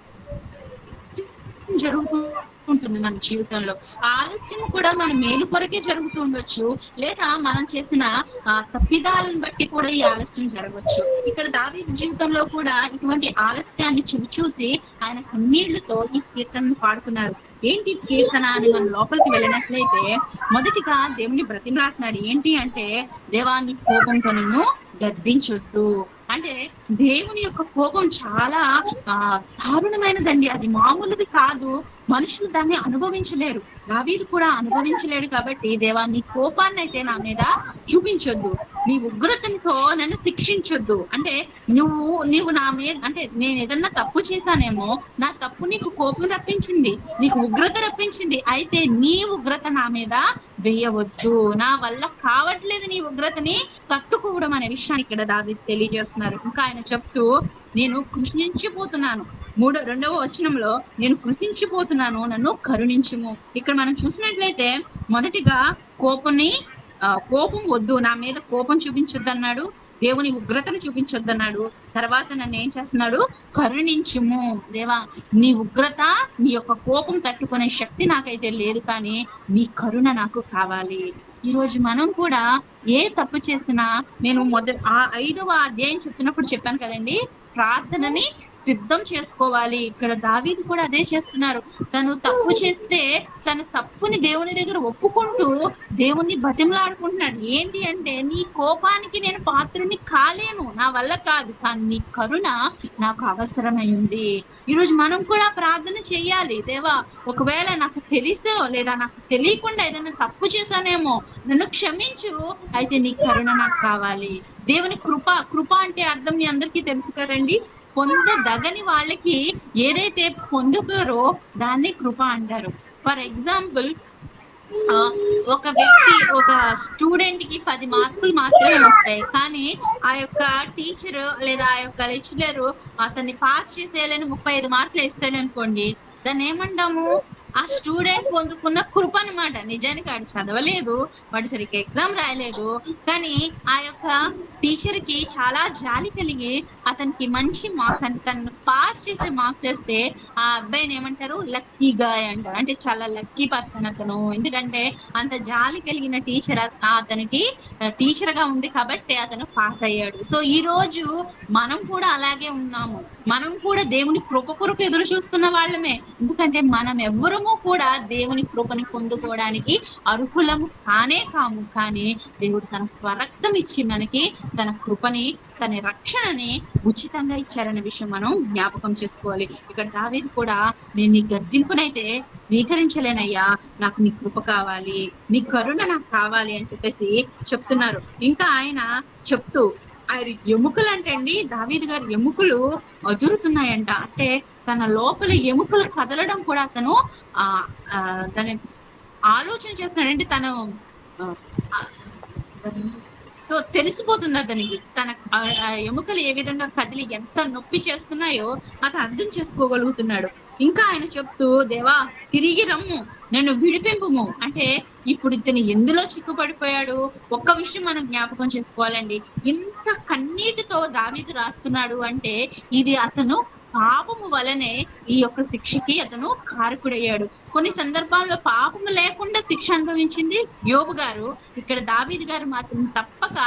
జరుగుతూ ఉంటుంది మన జీవితంలో. ఆలస్యం కూడా మన మేలు కొరకే జరుగుతూ ఉండొచ్చు, లేదా మనం చేసిన తప్పిదాలను బట్టి కూడా ఈ ఆలస్యం జరగవచ్చు. ఇక్కడ దావీదు జీవితంలో కూడా ఇటువంటి ఆలస్యాన్ని చూసి ఆయన కన్నీళ్లతో ఈ కీర్తనను పాడుతున్నారు. ఏంటి కీర్తన అని మనం లోపలికి వెళ్ళినట్లయితే మొదటిగా దేవుని బ్రతిమలాడుతున్నాడు. ఏంటి అంటే, దేవాన్ని కోపంతో నిన్ను గద్దించొద్దు. అంటే దేవుని యొక్క కోపం చాలా దారుణమైనదండి, అది మామూలుది కాదు. మనుషులు దాన్ని అనుభవించలేరు, దావీదు కూడా అనుభవించలేడు. కాబట్టి దేవా నీ కోపాన్ని అయితే నా మీద చూపించొద్దు, నీ ఉగ్రతతో నన్ను శిక్షించొద్దు. అంటే నువ్వు నా మీద, అంటే నేను ఏదన్నా తప్పు చేశానేమో, నా తప్పు నీకు కోపం రప్పించింది, నీకు ఉగ్రత రప్పించింది, అయితే నీ ఉగ్రత నా మీద వేయవద్దు, నా వల్ల కావట్లేదు నీ ఉగ్రతని తట్టుకోవడం అనే విషయాన్ని ఇక్కడ దావీదు తెలియజేస్తున్నారు. ఇంకా ఆయన చెప్తూ, నేను కృషించిపోతున్నాను, 2వ వచనంలో నేను కృషించిపోతున్నాను, నన్ను కరుణించుము. ఇక్కడ మనం చూసినట్లయితే మొదటిగా కోపం వద్దు, నా మీద కోపం చూపించొద్దు అన్నాడు, దేవుని ఉగ్రతను చూపించొద్దన్నాడు. తర్వాత నన్ను ఏం చేస్తున్నాడు, కరుణించుము. దేవా నీ ఉగ్రత, నీ యొక్క కోపం తట్టుకునే శక్తి నాకైతే లేదు, కానీ నీ కరుణ నాకు కావాలి. ఈరోజు మనం కూడా ఏ తప్పు చేసినా, నేను 5వ అధ్యాయం చెప్పినప్పుడు చెప్పాను కదండి, ప్రార్థనని సిద్ధం చేసుకోవాలి. ఇక్కడ దావీదు కూడా అదే చేస్తున్నారు. తను తప్పు చేస్తే తన తప్పుని దేవుని దగ్గర ఒప్పుకుంటూ దేవుణ్ణి బతిమలాడుకుంటున్నాడు. ఏంటి అంటే, నీ కోపానికి నేను పాత్రుని కాలేను, నా వల్ల కాదు, కానీ నీ కరుణ నాకు అవసరమై ఉంది. ఈరోజు మనం కూడా ప్రార్థన చెయ్యాలి. దేవా ఒకవేళ నాకు తెలిసో లేదా నాకు తెలియకుండా ఏదైనా తప్పు చేశానేమో, నన్ను క్షమించు, అయితే నీ కరుణ నాకు కావాలి. దేవుని కృప అంటే అర్థం మీ అందరికీ తెలుసు కదండి. పొందదగని వాళ్ళకి ఏదైతే పొందుతారో దాన్ని కృప అంటారు. ఫర్ ఎగ్జాంపుల్, ఒక వ్యక్తి, ఒక స్టూడెంట్ కి 10 మార్కులు మాత్రమే వస్తాయి, కానీ ఆ యొక్క టీచర్ లేదా ఆ యొక్క లెక్చరర్ అతన్ని పాస్ చేసేయాలని 35 మార్కులు ఇస్తాడు అనుకోండి, దాన్ని ఏమంటాము, ఆ స్టూడెంట్ పొందుకున్న కృప అనమాట. నిజానికి వాడు చదవలేదు, వాడు సరిగ్గా ఎగ్జామ్ రాయలేదు, కానీ ఆ యొక్క టీచర్ కి చాలా జాలి కలిగి అతనికి మంచి మార్క్స్, అంటే తను పాస్ చేసే మార్క్స్ వేస్తే ఆ అబ్బాయిని ఏమంటారు, లక్కీ గాయ్ అంటారు. అంటే చాలా లక్కీ పర్సన్ అతను, ఎందుకంటే అంత జాలి కలిగిన టీచర్ అతనికి టీచర్ గా ఉంది కాబట్టి అతను పాస్ అయ్యాడు. సో ఈ రోజు మనం కూడా అలాగే ఉన్నాము, మనం కూడా దేవుని కృప కొరకు ఎదురు చూస్తున్న వాళ్ళమే. ఎందుకంటే మనం ఎవ్వరము కూడా దేవుని కృపని పొందుకోవడానికి అర్హులము కాము, కానీ దేవుడు తన స్వరక్తం ఇచ్చి మనకి తన కృపని, తన రక్షణని ఉచితంగా ఇచ్చారనే విషయం మనం జ్ఞాపకం చేసుకోవాలి. ఇక్కడ దావీదు కూడా, నేను నీ గద్దింపునైతే స్వీకరించలేనయ్యా, నాకు నీ కృప కావాలి, నీ కరుణ నాకు కావాలి అని చెప్పేసి చెప్తున్నారు. ఇంకా ఆయన చెప్తూ, ఎముకలు అంటే అండి, దావీదు గారి ఎముకలు అదురుతున్నాయంట. అంటే తన లోపల ఎముకలు కదలడం కూడా అతను తన ఆలోచన చేస్తున్నాడంటే తను సో తెలిసిపోతుంది అతనికి, తన ఎముకలు ఏ విధంగా కదిలి ఎంత నొప్పి చేస్తున్నాయో అతను అర్థం చేసుకోగలుగుతున్నాడు. ఇంకా ఆయన చెప్తూ, దేవా తిరిగి రమ్ము, నన్ను విడిపింపుము. అంటే ఇప్పుడు ఇతను ఎందులో చిక్కుపడిపోయాడు, ఒక్క విషయం మనం జ్ఞాపకం చేసుకోవాలండి. ఇంత కన్నీటితో దావీదు రాస్తున్నాడు అంటే ఇది అతను పాపము వలనే ఈ యొక్క శిక్షకి అతను కారకుడయ్యాడు. కొన్ని సందర్భాల్లో పాపము లేకుండా శిక్ష అనుభవించింది యోబు గారు, ఇక్కడ దావీదు గారు మాత్రం తప్పక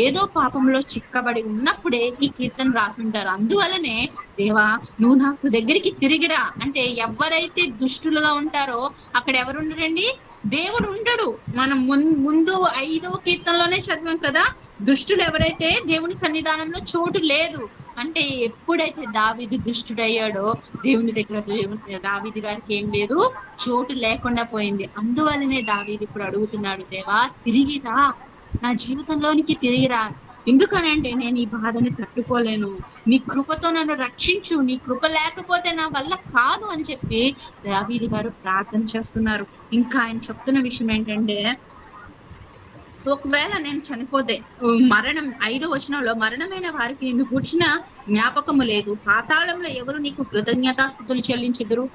ఏదో పాపంలో చిక్కబడి ఉన్నప్పుడే ఈ కీర్తన రాసుంటారు. అందువలనే దేవా నువ్వు నాకు దగ్గరికి తిరిగిరా అంటే, ఎవరైతే దుష్టులుగా ఉంటారో అక్కడ ఎవరుండరండి, దేవుడు ఉండడు. మనం ముందు 5వ కీర్తనలోనే చదివాం కదా, దుష్టులు ఎవరైతే దేవుని సన్నిధానంలో చోటు లేదు అంటే, ఎప్పుడైతే దావీదు దుష్టుడయ్యాడో దేవుని దగ్గర దావీదు గారికి ఏం లేదు, చోటు లేకుండా పోయింది. అందువల్లనే దావీదు ఇప్పుడు అడుగుతున్నాడు, దేవా తిరిగి రా, నా జీవితంలోనికి తిరిగి రా. ఎందుకనంటే నేను ఈ బాధని తట్టుకోలేను. నీ కృపతో నన్ను రక్షించు. నీ కృప లేకపోతే నా వల్ల కాదు అని చెప్పి దావీదు గారు ప్రార్థన చేస్తున్నారు. ఇంకా ఆయన చెప్తున్న విషయం ఏంటంటే, సో ఒకవేళ నేను చనిపోతే మరణం 5వ వచనంలో మరణమైన వారికి నిన్ను గూర్చిన జ్ఞాపకము లేదు, పాతాళంలో ఎవరు నీకు కృతజ్ఞతాస్తుతులు చెల్లించెదరు.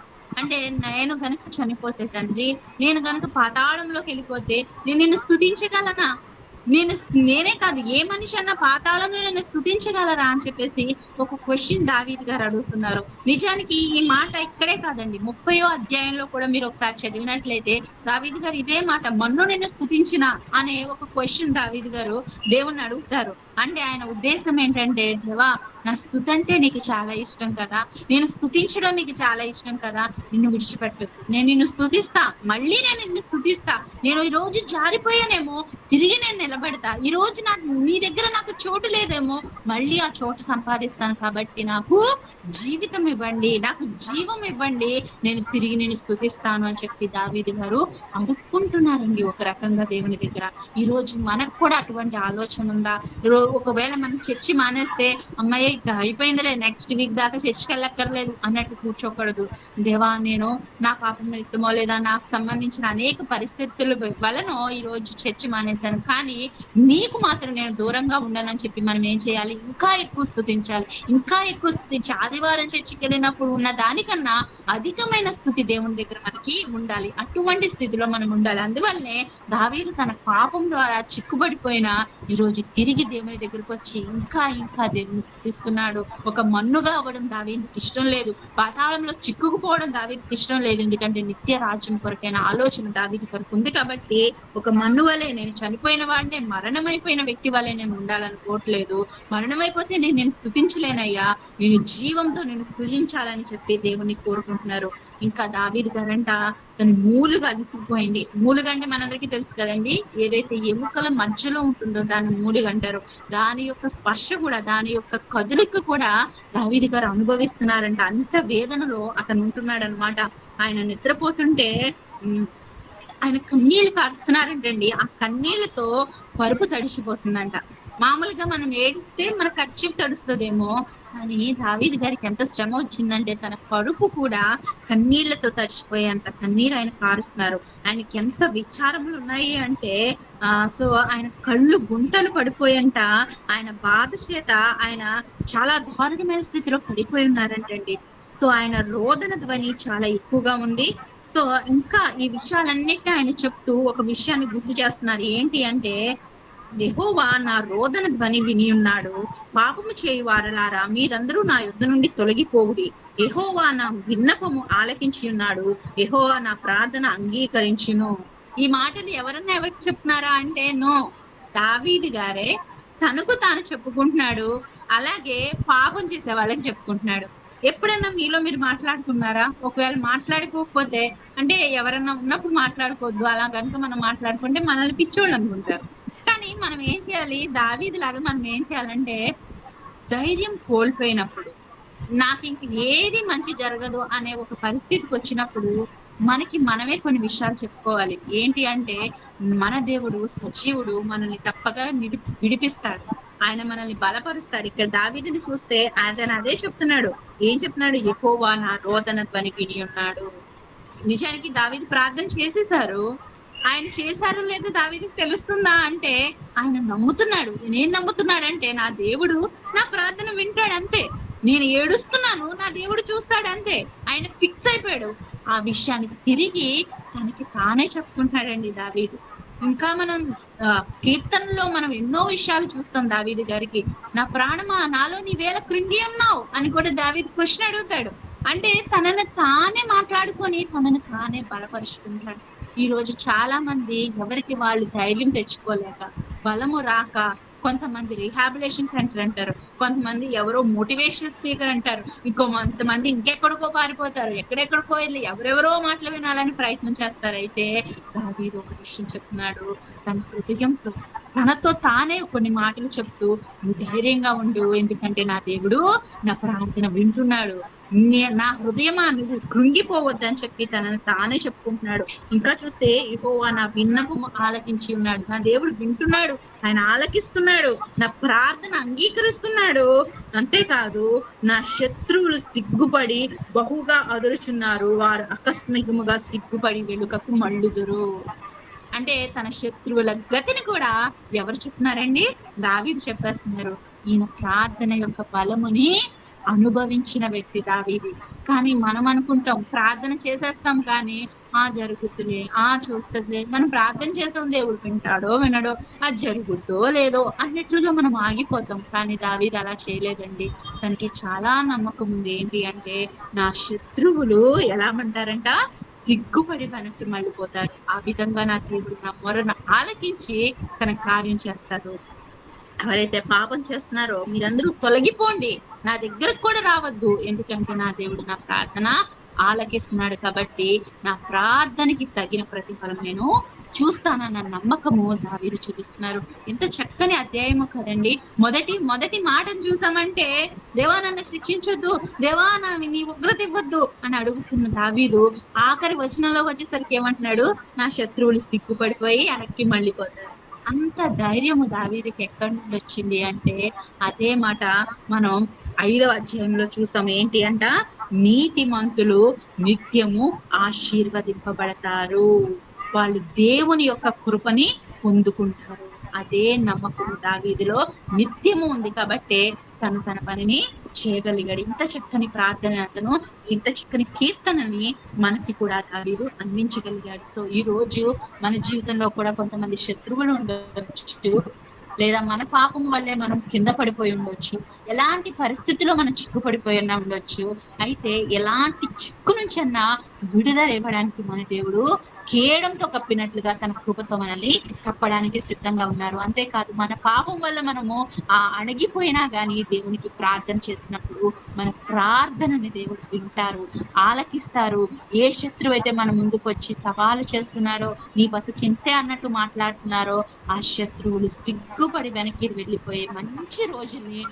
అంటే నేను గనుక చనిపోతే తండ్రి, నేను గనుక పాతాళంలోకి వెళ్ళిపోతే నేను నిన్ను స్తుతించగలనా? నేనే కాదు, ఏ మనిషి అన్న పాతాళంలో నన్ను స్తుతించగలరా అని చెప్పేసి ఒక క్వశ్చన్ దావీదు గారు అడుగుతున్నారు. నిజానికి ఈ మాట ఇక్కడే కాదండి, 30వ అధ్యాయంలో కూడా మీరు ఒకసారి చదివినట్లయితే దావీదు గారు ఇదే మాట, మన్ను నిన్ను స్తుతించిన అనే ఒక క్వశ్చన్ దావీదు గారు దేవుణ్ణి అడుగుతారు. అంటే ఆయన ఉద్దేశం ఏంటంటే, దేవా నా స్తుతి అంటే నీకు చాలా ఇష్టం కదా, నేను స్తుతించడం నీకు చాలా ఇష్టం కదా, నిన్ను విడిచిపెట్టొద్దు, నేను నిన్ను స్తుతిస్తా, మళ్ళీ నేను నిన్ను స్తుతిస్తా. నేను ఈ రోజు జారిపోయానేమో, తిరిగి నేను నిలబెడతా. ఈ రోజు నీ దగ్గర నాకు చోటు లేదేమో, మళ్ళీ ఆ చోటు సంపాదిస్తాను. కాబట్టి నాకు జీవితం ఇవ్వండి, నాకు జీవం ఇవ్వండి, నేను తిరిగి నేను స్తుతిస్తాను అని చెప్పి దావీదు గారు అడుక్కుంటున్నారండి ఒక రకంగా దేవుని దగ్గర. ఈ రోజు మనకు కూడా అటువంటి ఆలోచన ఉందా? ఒకవేళ మనం చర్చి మానేస్తే అమ్మాయి అయిపోయిందిలే, నెక్స్ట్ వీక్ దాకా చర్చికి వెళ్ళక్కర్లేదు అన్నట్టు కూర్చోకూడదు. దేవా నేను నా పాపం నిమిత్తమో లేదా నాకు సంబంధించిన అనేక పరిస్థితుల వలన ఈ రోజు చర్చి మానేశాను, కానీ నీకు మాత్రం నేను దూరంగా ఉండనని చెప్పి మనం ఏం చేయాలి? ఇంకా ఎక్కువ స్తుతించాలి, ఇంకా ఎక్కువ స్తుతించి ఆదివారం చర్చికి వెళ్ళినప్పుడు ఉన్న దానికన్నా అధికమైన స్థుతి దేవుని దగ్గర మనకి ఉండాలి. అటువంటి స్థితిలో మనం ఉండాలి. అందువల్లనే దావీదు తన పాపం ద్వారా చిక్కుబడిపోయిన ఈ రోజు తిరిగి దేవుని దగ్గరకు వచ్చి ఇంకా ఇంకా దేవుని స్తుతిస్తున్నాడు. ఒక మన్నుగా అవ్వడం దావీదుకి ఇష్టం లేదు, పాతాళంలో చిక్కుకుపోవడం దావీదుకి ఇష్టం లేదు. ఎందుకంటే నిత్య రాజ్యం కొరకైన ఆలోచన దావీదు కొరకు ఉంది. కాబట్టి ఒక మన్ను వలె, నేను చనిపోయిన వాడినే, మరణమైపోయిన వ్యక్తి వలె నేను ఉండాలనుకోవట్లేదు. మరణమైపోతే నేను స్తుతించలేనయ్యా, నేను జీవంతో నేను స్తుతించాలని చెప్పి దేవుని కోరుకుంటున్నారు. ఇంకా దావీదు గారంట తను మూలుగా అలిసిపోయింది. మూలుగా అంటే మనందరికీ తెలుసు కదండి, ఏదైతే ఎముకల మధ్యలో ఉంటుందో దాన్ని మూలుగా అంటారు. దాని యొక్క స్పర్శ కూడా, దాని యొక్క కదులిక కూడా దావీదు గారు అనుభవిస్తున్నారంట. అంత వేదనలో అతను ఉంటున్నాడు అనమాట. ఆయన నిద్రపోతుంటే ఆయన కన్నీళ్లు కారుస్తున్నారంటండి. ఆ కన్నీళ్లతో పరుపు తడిసిపోతుందంట. మామూలుగా మనం ఏడిస్తే మన కర్చీఫ్ తడుస్తుందేమో, కానీ దావీదు గారికి ఎంత శ్రమ వచ్చిందంటే తన పరుపు కూడా కన్నీళ్లతో తడిచిపోయేంత కన్నీరు ఆయన కారుస్తున్నారు. ఆయనకి ఎంత విచారములు ఉన్నాయి అంటే సో ఆయన కళ్ళు గుంటలు పడిపోయంట. ఆయన బాధ చేత ఆయన చాలా దారుణమైన స్థితిలో పడిపోయి ఉన్నారంటండి. సో ఆయన రోదన ధ్వని చాలా ఎక్కువగా ఉంది. సో ఇంకా ఈ విషయాలన్నిటిని ఆయన చెప్తూ ఒక విషయాన్ని గుర్తు చేస్తున్నారు. ఏంటి అంటే, యెహోవా నా రోదన ధ్వని విని ఉన్నాడు, పాపము చేయు వారలారా మీరందరూ నా యుద్ధ నుండి తొలగిపోవుడి. యెహోవా నా విన్నపము ఆలకించి ఉన్నాడు, యెహోవా నా ప్రార్థన అంగీకరించును. ఈ మాటలు ఎవరన్నా ఎవరికి చెప్తున్నారా అంటే నో, దావీదు గారే తనకు తాను చెప్పుకుంటున్నాడు. అలాగే పాపం చేసే వాళ్ళకి చెప్పుకుంటున్నాడు. ఎప్పుడన్నా మీలో మీరు మాట్లాడుకున్నారా? ఒకవేళ మాట్లాడుకోకపోతే, అంటే ఎవరన్నా ఉన్నప్పుడు మాట్లాడుకోవద్దు, అలా కనుక మనం మాట్లాడుకుంటే మనల్ని పిచ్చోళ్ళు అనుకుంటారు. కానీ మనం ఏం చేయాలి? దావీదు లాగా మనం ఏం చేయాలంటే, ధైర్యం కోల్పోయినప్పుడు, నాకు ఇంక ఏది మంచి జరగదు అనే ఒక పరిస్థితికి వచ్చినప్పుడు మనకి మనమే కొన్ని విషయాలు చెప్పుకోవాలి. ఏంటి అంటే, మన దేవుడు సజీవుడు, మనల్ని తప్పగా విడిపిస్తాడు, ఆయన మనల్ని బలపరుస్తాడు. ఇక్కడ దావీదుని చూస్తే ఆయన అదే చెప్తున్నాడు. ఏం చెప్తున్నాడు? యెహోవా నా రోదన ధ్వని విని ఉన్నాడు. నిజానికి దావీదు ప్రార్థన చేసేసారు. ఆయన చేశారో లేదో దావీదుకి తెలుస్తుందా అంటే, ఆయన నమ్ముతున్నాడు. నేను నమ్ముతున్నాడంటే నా దేవుడు నా ప్రార్థన వింటాడు అంతే. నేను ఏడుస్తున్నాను, నా దేవుడు చూస్తాడు అంతే. ఆయన ఫిక్స్ అయిపోయాడు. ఆ విషయానికి తిరిగి తనకి తానే చెప్పుకుంటాడండి దావీదు. ఇంకా మనం కీర్తనలో మనం ఎన్నో విషయాలు చూస్తాం దావీదు గారికి. నా ప్రాణమా నాలో నీవేళ కృంగి ఉన్నావు అని కూడా దావీదు క్వశ్చన్ అడుగుతాడు. అంటే తనను తానే మాట్లాడుకొని తనను తానే బలపరుచుకుంటాడు. ఈ రోజు చాలా మంది ఎవరికి వాళ్ళు ధైర్యం తెచ్చుకోలేక, బలము రాక, కొంతమంది రీహాబిలేషన్ సెంటర్ అంటారు, కొంతమంది ఎవరో మోటివేషనల్ స్పీకర్ అంటారు, కొంతమంది ఇంకెక్కడికో పారిపోతారు, ఎక్కడెక్కడికో వెళ్ళి ఎవరెవరో మాటలు వినాలని ప్రయత్నం చేస్తారు. అయితే దావీదు ఒక విషయం చెప్తున్నాడు, తన హృదయంతో తనతో తానే కొన్ని మాటలు చెప్తూ, నువ్వు ధైర్యంగా ఉండు, ఎందుకంటే నా దేవుడు నా ప్రార్థన వింటున్నాడు, నా హృదయమా నువ్వు కృంగిపోవద్దని చెప్పి తనని తానే చెప్పుకుంటున్నాడు. ఇంకా చూస్తే యెహోవా నా విన్నపము ఆలకించి ఉన్నాడు. నా దేవుడు వింటున్నాడు, ఆయన ఆలకిస్తున్నాడు, నా ప్రార్థన అంగీకరిస్తున్నాడు. అంతేకాదు నా శత్రువులు సిగ్గుపడి బహుగా అదురుచున్నారు, వారు ఆకస్మికముగా సిగ్గుపడి వెనుకకు మళ్ళుదురు. అంటే తన శత్రువుల గతిని కూడా ఎవరు చెప్తున్నారండి? దావీదు చెప్పేస్తున్నారు. ఈయన ప్రార్థన యొక్క బలముని అనుభవించిన వ్యక్తి దావీది. కానీ మనం అనుకుంటాం, ప్రార్థన చేసేస్తాం కానీ జరుగుతులే, చూస్తుందిలే, మనం ప్రార్థన చేసాం, దేవుడు వింటాడో వినడో, అది జరుగుద్దో లేదో అన్నట్లుగా మనం ఆగిపోతాం. కానీ దావీదు అలా చేయలేదండి. తనకి చాలా నమ్మకం ఉంది. ఏంటి అంటే, నా శత్రువులు ఎలా అంటారంట, సిగ్గుపడి వెనక్కి మళ్ళీపోతారు. ఆ విధంగా నా దేవుడు నా మొరను ఆలకించి తన కార్యం చేస్తారు. ఎవరైతే పాపం చేస్తున్నారో మీరందరూ తొలగిపోండి, నా దగ్గరకు కూడా రావద్దు, ఎందుకంటే నా దేవుడు నా ప్రార్థన ఆలకిస్తున్నాడు కాబట్టి నా ప్రార్థనకి తగిన ప్రతిఫలం నేను చూస్తానన్న నమ్మకము దావీదు చూపిస్తున్నారు. ఎంత చక్కని అధ్యాయము కదండి. మొదటి మాటను చూసామంటే, దేవా నన్ను శిక్షించొద్దు, దేవా నీ ఉగ్రత ఇవ్వద్దు అని అడుగుతున్న దావీదు ఆఖరి వచనంలో వచ్చేసరికి ఏమంటున్నాడు, నా శత్రువులు సిగ్గుపడిపోయి వెనక్కి మళ్ళీపోతారు. అంత ధైర్యము దావీదుకి ఎక్కడి నుండి వచ్చింది అంటే, అదే మాట మనం 5వ అధ్యాయంలో చూస్తాం. ఏంటి అంట, నీతిమంతులు నిత్యము ఆశీర్వదింపబడతారు, వాళ్ళు దేవుని యొక్క కృపని పొందుకుంటారు. అదే నమ్మకము దావీదులో నిత్యము ఉంది కాబట్టి తన పనిని చేయగలిగాడు. ఇంత చక్కని ప్రార్థన అతను, ఇంత చక్కని కీర్తనని మనకి కూడా దావీదు అందించగలిగాడు. సో ఈ రోజు మన జీవితంలో కూడా కొంతమంది శత్రువులు ఉండొచ్చు, లేదా మన పాపం వల్లే మనం కింద పడిపోయి ఉండొచ్చు, ఎలాంటి పరిస్థితిలో మనం చిక్కుపడిపోయి ఉండొచ్చు. అయితే ఎలాంటి చిక్కు నుంచన్నా విడుదల ఇవ్వడానికి మన దేవుడు కేడంతో కప్పినట్లుగా తన కృపతో మనల్ని కప్పడానికి సిద్ధంగా ఉన్నారు. అంతేకాదు మన పాపం వల్ల మనము అణగిపోయినా గానీ దేవునికి ప్రార్థన చేసినప్పుడు మన ప్రార్థనని దేవుడు వింటారు, ఆలకిస్తారు. ఏ శత్రువు అయితే మన ముందుకు వచ్చి సవాలు చేస్తున్నారో, నీ బతుకింతే అన్నట్టు మాట్లాడుతున్నారో, ఆ శత్రువులు సిగ్గుపడి వెనక్కి వెళ్ళిపోయే మంచి రోజుల్ని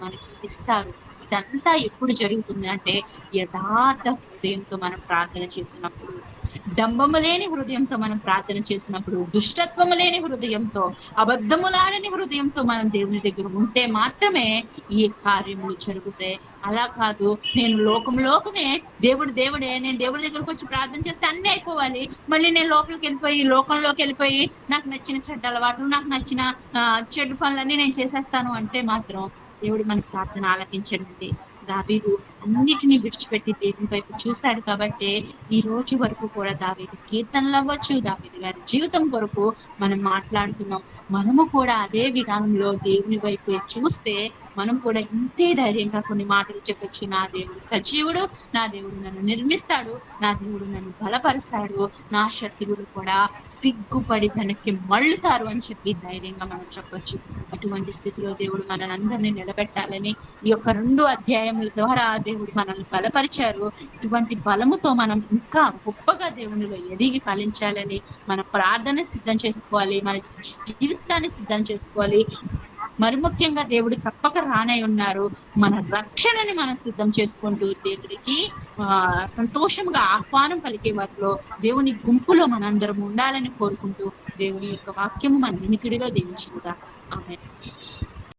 మనకి ఇస్తారు. ఇదంతా ఎప్పుడు జరుగుతుంది అంటే, యథార్థ హృదయంతో మనం ప్రార్థన చేసినప్పుడు, డంబము లేని హృదయంతో మనం ప్రార్థన చేసినప్పుడు, దుష్టత్వము లేని హృదయంతో, అబద్ధములాడని హృదయంతో మనం దేవుని దగ్గర ఉంటే మాత్రమే ఈ కార్యములు జరుగుతాయి. అలా కాదు, నేను లోకమే, దేవుడే, నేను దేవుడి దగ్గరకు వచ్చి ప్రార్థన చేస్తే అన్నీ అయిపోవాలి, మళ్ళీ నేను లోకంలోకి వెళ్ళిపోయి నాకు నచ్చిన చెడ్డ అలవాట్లు, నాకు నచ్చిన చెడు పనులన్నీ నేను చేసేస్తాను అంటే మాత్రం దేవుడు మన ప్రార్థన ఆలకించండి. దావీదు అన్నిటినీ విడిచిపెట్టి దేవుని వైపు చూశాడు కాబట్టి ఈ రోజు వరకు కూడా దావీదు కీర్తనలు అవ్వచ్చు, దావీదు గారి జీవితం కొరకు మనం మాట్లాడుతున్నాం. మనము కూడా అదే విధానంలో దేవుని వైపు చూస్తే మనం కూడా ఇంతే ధైర్యంగా కొన్ని మాటలు చెప్పొచ్చు. నా దేవుడు సజీవుడు, నా దేవుడు నన్ను నిర్మిస్తాడు, నా దేవుడు నన్ను బలపరుస్తాడు, నా శత్రువులు కూడా సిగ్గుపడి వెనక్కి మళ్ళుతారు అని చెప్పి ధైర్యంగా మనం చెప్పొచ్చు. అటువంటి స్థితిలో దేవుడు మనల్ని అందరినీ నిలబెట్టాలని ఈ యొక్క 2 అధ్యాయముల ద్వారా దేవుడు మనల్ని బలపరిచారు. ఇటువంటి బలముతో మనం ఇంకా గొప్పగా దేవునిలో ఎదిగి ఫలించాలని మన ప్రార్థన సిద్ధం చేసుకోవాలి, మన జీవితాన్ని సిద్ధం చేసుకోవాలి. మరి ముఖ్యంగా దేవుడు తప్పక రానై ఉన్నారు. మన రక్షణని మనం సిద్ధం చేసుకుంటూ దేవుడికి సంతోషంగా ఆహ్వానం పలికే వారిలో దేవుని గుంపులో మనందరం ఉండాలని కోరుకుంటూ దేవుని యొక్క వాక్యము మన వినికిడిలో దీవించుగా. ఆమేన్.